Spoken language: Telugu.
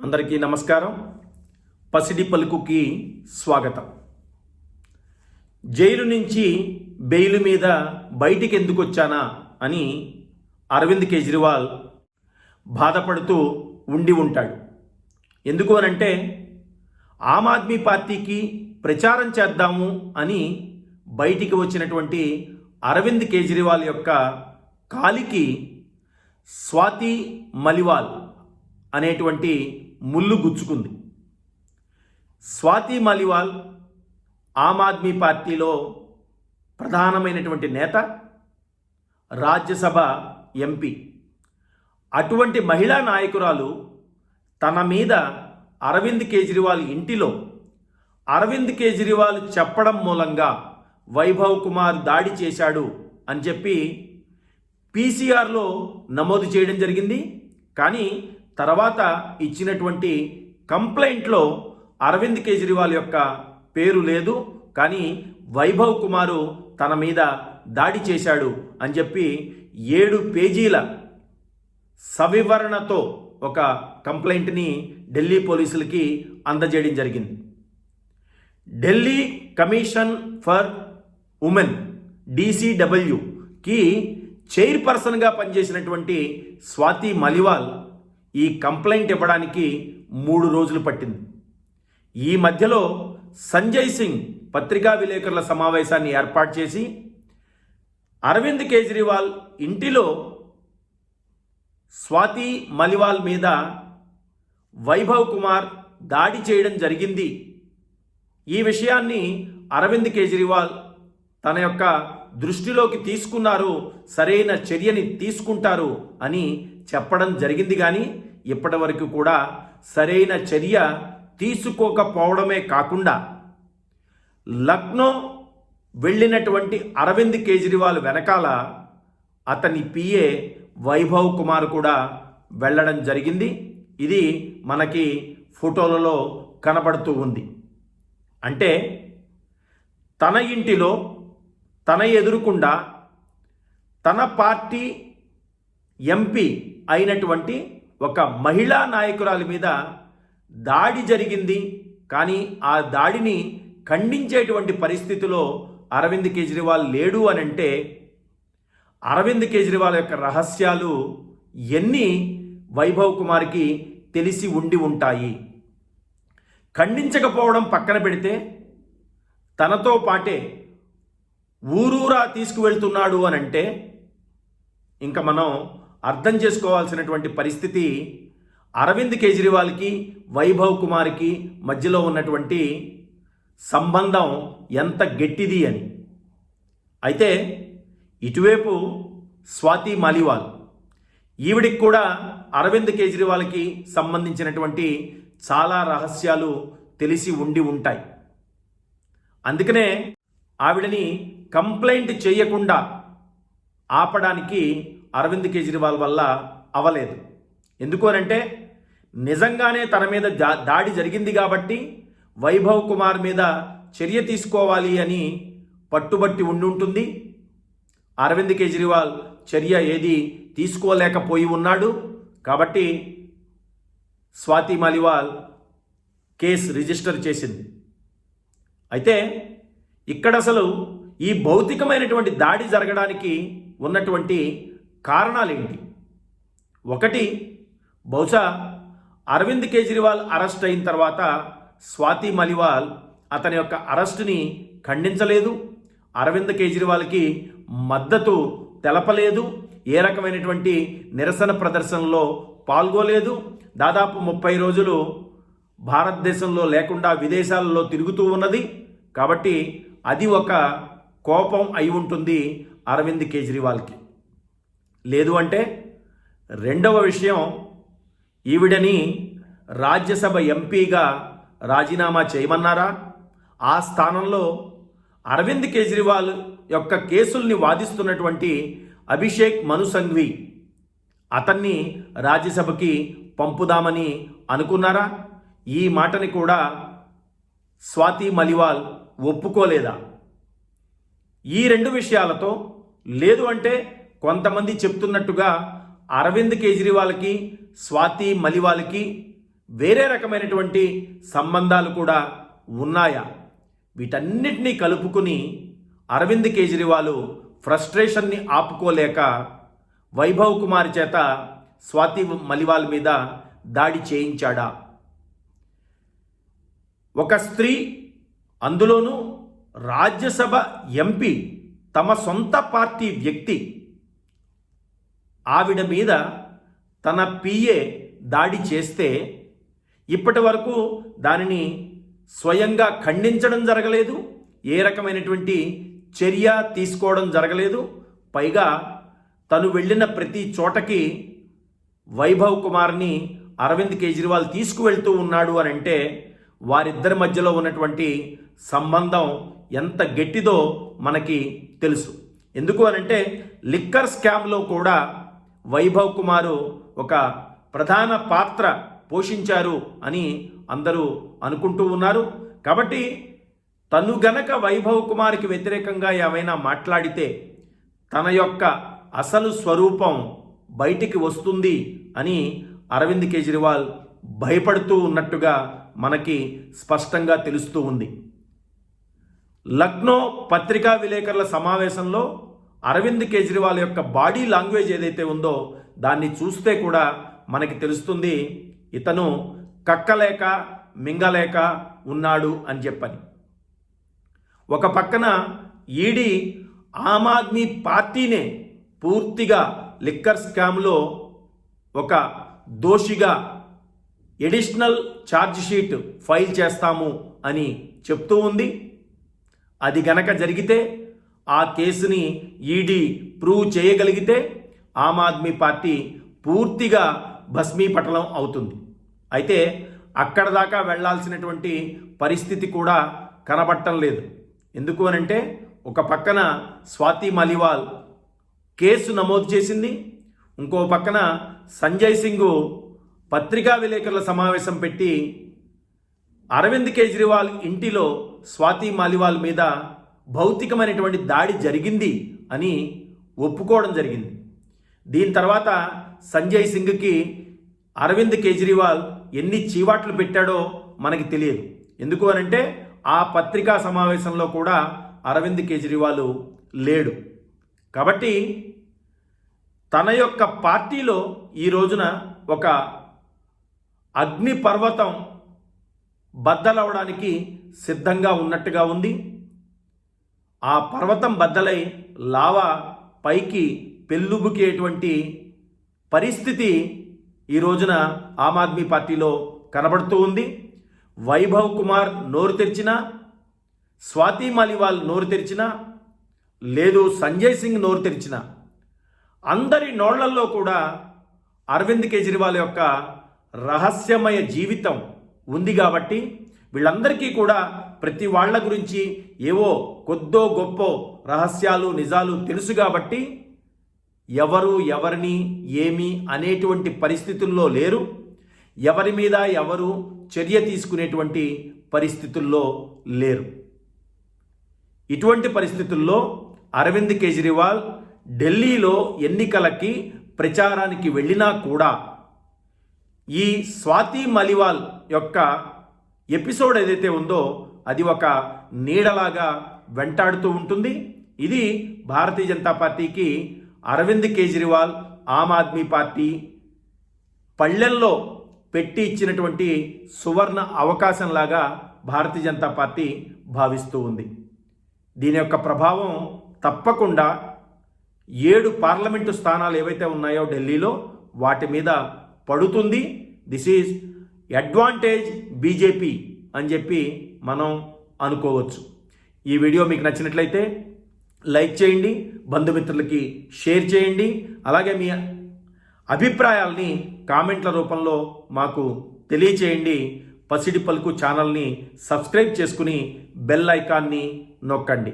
అందరికీ నమస్కారం. పసిడి పలుకుకి స్వాగతం. జైలు నుంచి బెయిల్ మీద బయటికి ఎందుకు వచ్చానా అని అరవింద్ కేజ్రీవాల్ బాధపడుతూ ఉండి ఉంటాడు. ఎందుకు అనంటే ఆమ్ ఆద్మీ పార్టీకి ప్రచారం చేద్దాము అని బయటికి వచ్చినటువంటి అరవింద్ కేజ్రీవాల్ యొక్క కాలికి స్వాతి మలివాల్ అనేటువంటి ముళ్ళు గుచ్చుకుంది. స్వాతి మలివాల్ ఆమ్ ఆద్మీ పార్టీలో ప్రధానమైనటువంటి నేత, రాజ్యసభ ఎంపీ. అటువంటి మహిళా నాయకురాలు తన మీద అరవింద్ కేజ్రీవాల్ ఇంటిలో అరవింద్ కేజ్రీవాల్ చెప్పడం మూలంగా వైభవ్ కుమార్ దాడి చేశాడు అని చెప్పి పీసీఆర్లో నమోదు చేయడం జరిగింది. కానీ తర్వాత ఇచ్చినటువంటి కంప్లైంట్లో అరవింద్ కేజ్రీవాల్ యొక్క పేరు లేదు. కానీ వైభవ్ కుమారు తన మీద దాడి చేశాడు అని చెప్పి 7 పేజీల సవివరణతో ఒక కంప్లైంట్ని ఢిల్లీ పోలీసులకి అందజేయడం జరిగింది. ఢిల్లీ కమిషన్ ఫర్ ఉమెన్ DCWకి చైర్పర్సన్గా పనిచేసినటువంటి స్వాతి మలివాల్ ఈ కంప్లైంట్ ఇవ్వడానికి 3 రోజులు పట్టింది. ఈ మధ్యలో సంజయ్ సింగ్ పత్రికా విలేకరుల సమావేశాన్ని ఏర్పాటు చేసి అరవింద్ కేజ్రీవాల్ ఇంటిలో స్వాతి మలివాల్ మీద వైభవ్ కుమార్ దాడి చేయడం జరిగింది, ఈ విషయాన్ని అరవింద్ కేజ్రీవాల్ తన యొక్క దృష్టిలోకి తీసుకున్నారు, సరైన చర్యని తీసుకుంటారు అని చెప్పడం జరిగింది. కానీ ఇప్పటి వరకు కూడా సరైన చర్య తీసుకోకపోవడమే కాకుండా లక్నో వెళ్ళినటువంటి అరవింద్ కేజ్రీవాల్ వెనకాల అతని పిఏ వైభవ్ కుమార్ కూడా వెళ్ళడం జరిగింది. ఇది మనకి ఫోటోలలో కనబడుతూ ఉంది. అంటే తన ఇంటిలో తన ఎదురుకుండా తన పార్టీ ఎంపీ అయినటువంటి ఒక మహిళా నాయకురాలి మీద దాడి జరిగింది. కానీ ఆ దాడిని ఖండించేటువంటి పరిస్థితిలో అరవింద్ కేజ్రీవాల్ లేడు అని అంటే అరవింద్ కేజ్రీవాల్ యొక్క రహస్యాలు ఎన్ని వైభవ్ కుమార్కి తెలిసి ఉండి ఉంటాయి. ఖండించకపోవడం పక్కన పెడితే తనతో పాటే ఊరూరా తీసుకువెళ్తున్నాడు అని అంటే ఇంకా మనం అర్థం చేసుకోవాల్సినటువంటి పరిస్థితి అరవింద్ కేజ్రీవాల్కి వైభవ్ కుమార్కి మధ్యలో ఉన్నటువంటి సంబంధం ఎంత గట్టిది అని. అయితే ఇటువైపు స్వాతి మలివాల్, ఈవిడికి కూడా అరవింద్ కేజ్రీవాల్కి సంబంధించినటువంటి చాలా రహస్యాలు తెలిసి ఉండి ఉంటాయి. అందుకనే ఆవిడని కంప్లైంట్ చేయకుండా ఆపడానికి అరవింద్ కేజ్రీవాల్ వల్ల అవలేదు. ఎందుకు అనంటే నిజంగానే తన మీద దాడి జరిగింది కాబట్టి వైభవ్ కుమార్ మీద చర్య తీసుకోవాలి అని పట్టుబట్టి ఉండుంటుంది. అరవింద్ కేజ్రీవాల్ చర్య ఏది తీసుకోలేకపోయి ఉన్నాడు. కాబట్టి స్వాతి మలివాల్ కేసు రిజిస్టర్ చేసింది. అయితే ఇక్కడ అసలు ఈ భౌతికమైనటువంటి దాడి జరగడానికి ఉన్నటువంటి కారణాలేంటి? ఒకటి, బహుశా అరవింద్ కేజ్రీవాల్ అరెస్ట్ అయిన తర్వాత స్వాతి మలివాల్ అతని యొక్క అరెస్టుని ఖండించలేదు, అరవింద్ కేజ్రీవాల్కి మద్దతు తెలపలేదు, ఏ రకమైనటువంటి నిరసన ప్రదర్శనలో పాల్గొలేదు. దాదాపు 30 రోజులు భారతదేశంలో లేకుండా విదేశాలలో తిరుగుతూ ఉన్నది. కాబట్టి అది ఒక కోపం అయి ఉంటుంది అరవింద్ కేజ్రీవాల్కి. లేదు అంటే రెండవ విషయం, ఈవిడని రాజ్యసభ ఎంపీగా రాజీనామా చేయమన్నారా? ఆ స్థానంలో అరవింద్ కేజ్రీవాల్ యొక్క కేసుల్ని వాదిస్తున్నటువంటి అభిషేక్ మను సంఘ్వి అతన్ని రాజ్యసభకి పంపుదామని అనుకున్నారా? ఈ మాటని కూడా స్వాతి మలివాల్ ఒప్పుకోలేదా? ఈ 2 విషయాలతో, లేదు అంటే కొంతమంది చెప్తున్నట్టుగా అరవింద్ కేజ్రీవాల్కి స్వాతి మలివాల్కి వేరే రకమైనటువంటి సంబంధాలు కూడా ఉన్నాయా? వీటన్నిటినీ కలుపుకుని అరవింద్ కేజ్రీవాల్ ఫ్రస్ట్రేషన్ని ఆపుకోలేక వైభవ్ కుమార్ చేత స్వాతి మలివాల్ మీద దాడి చేయించాడా? ఒక స్త్రీ, అందులోనూ రాజ్యసభ ఎంపీ, తమ సొంత పార్టీ వ్యక్తి, ఆవిడ మీద తన పిఏ దాడి చేస్తే ఇప్పటి వరకు దానిని స్వయంగా ఖండించడం జరగలేదు, ఏ రకమైనటువంటి చర్య తీసుకోవడం జరగలేదు. పైగా తను వెళ్ళిన ప్రతి చోటకి వైభవ్ కుమార్ని అరవింద్ కేజ్రీవాల్ తీసుకువెళ్తూ ఉన్నాడు అని అంటే వారిద్దరి మధ్యలో ఉన్నటువంటి సంబంధం ఎంత గట్టిదో మనకి తెలుసు. ఎందుకు అనంటే లిక్కర్ స్కామ్లో కూడా వైభవ్ కుమారు ఒక ప్రధాన పాత్ర పోషించారు అని అందరూ అనుకుంటూ ఉన్నారు. కాబట్టి తను గనక వైభవ్ కుమార్కి వ్యతిరేకంగా ఏమైనా మాట్లాడితే తన యొక్క అసలు స్వరూపం బయటికి వస్తుంది అని అరవింద్ కేజ్రీవాల్ భయపడుతూ ఉన్నట్టుగా మనకి స్పష్టంగా తెలుస్తూ ఉంది. లక్నో పత్రికా విలేకరుల సమావేశంలో అరవింద్ కేజ్రీవాల్ యొక్క బాడీ లాంగ్వేజ్ ఏదైతే ఉందో దాన్ని చూస్తే కూడా మనకి తెలుస్తుంది ఇతను కక్కలేక మింగలేక ఉన్నాడు అని చెప్పని. ఒక పక్కన ఈడీ ఆమ్ ఆద్మీ పార్టీనే పూర్తిగా లిక్కర్ స్కామ్లో ఒక దోషిగా ఎడిషనల్ ఛార్జ్ షీట్ ఫైల్ చేస్తాము అని చెప్తూ ఉంది. అది గనక జరిగితే, ఆ కేసుని ఈడీ ప్రూవ్ చేయగలిగితే ఆమ్ ఆద్మీ పార్టీ పూర్తిగా భస్మీపటలం అవుతుంది. అయితే అక్కడ దాకా వెళ్లాల్సినటువంటి పరిస్థితి కూడా కనబడటం లేదు. ఎందుకు అనంటే ఒక పక్కన స్వాతి మలివాల్ కేసు నమోదు చేసింది, ఇంకో పక్కన సంజయ్ సింగ్ పత్రికా విలేకరుల సమావేశం పెట్టి అరవింద్ కేజ్రీవాల్ ఇంటిలో స్వాతి మాలివాల్ మీద భౌతికమైనటువంటి దాడి జరిగింది అని ఒప్పుకోవడం జరిగింది. దీని తర్వాత సంజయ్ సింగ్కి అరవింద్ కేజ్రీవాల్ ఎన్ని చీవాట్లు పెట్టాడో మనకి తెలియదు. ఎందుకు అనంటే ఆ పత్రికా సమావేశంలో కూడా అరవింద్ కేజ్రీవాల్ లేడు. కాబట్టి తన యొక్క పార్టీలో ఈ రోజున ఒక అగ్ని పర్వతం బద్దలవడానికి సిద్ధంగా ఉన్నట్టుగా ఉంది. ఆ పర్వతం బద్దలై లావా పైకి పెళ్ళుబుకేటువంటి పరిస్థితి ఈ రోజున ఆమ్ ఆద్మీ పార్టీలో కనబడుతూ ఉంది. వైభవ్ కుమార్ నోరు తెరిచినా, స్వాతి మాలివాల్ నోరు తెరిచినా, లేదు సంజయ్ సింగ్ నోరు తెరిచినా, అందరి నోళ్లల్లో కూడా అరవింద్ కేజ్రీవాల్ యొక్క రహస్యమయ జీవితం ఉంది. కాబట్టి వీళ్ళందరికీ కూడా ప్రతి వాళ్ళ గురించి ఏవో కొద్దో గొప్ప రహస్యాలు నిజాలు తెలుసు. కాబట్టి ఎవరు ఎవరిని ఏమి అనేటువంటి పరిస్థితుల్లో లేరు, ఎవరి మీద ఎవరు చర్య తీసుకునేటువంటి పరిస్థితుల్లో లేరు. ఇటువంటి పరిస్థితుల్లో అరవింద్ కేజ్రీవాల్ ఢిల్లీలో ఎన్నికలకి ప్రచారానికి వెళ్ళినా కూడా ఈ స్వాతి మలివాల్ యొక్క ఎపిసోడ్ ఏదైతే ఉందో అది ఒక నీడలాగా వెంటాడుతూ ఉంటుంది. ఇది భారతీయ జనతా పార్టీకి అరవింద్ కేజ్రీవాల్ ఆమ్ ఆద్మీ పార్టీ పళ్ళెల్లో పెట్టి ఇచ్చినటువంటి సువర్ణ అవకాశంలాగా భారతీయ జనతా పార్టీ భావిస్తూ ఉంది. దీని యొక్క ప్రభావం తప్పకుండా 7 పార్లమెంటు స్థానాలు ఏవైతే ఉన్నాయో ఢిల్లీలో వాటి మీద పడుతుంది. దిస్ ఈజ్ అడ్వాంటేజ్ బీజేపీ అని చెప్పి మనం అనుకోవచ్చు. ఈ వీడియో మీకు నచ్చినట్లయితే లైక్ చేయండి, బంధుమిత్రులకి షేర్ చేయండి. అలాగే మీ అభిప్రాయాల్ని కామెంట్ల రూపంలో మాకు తెలియచేయండి. పసిడి పలుకు ఛానల్ని సబ్స్క్రైబ్ చేసుకుని బెల్ ఐకాన్ని నొక్కండి.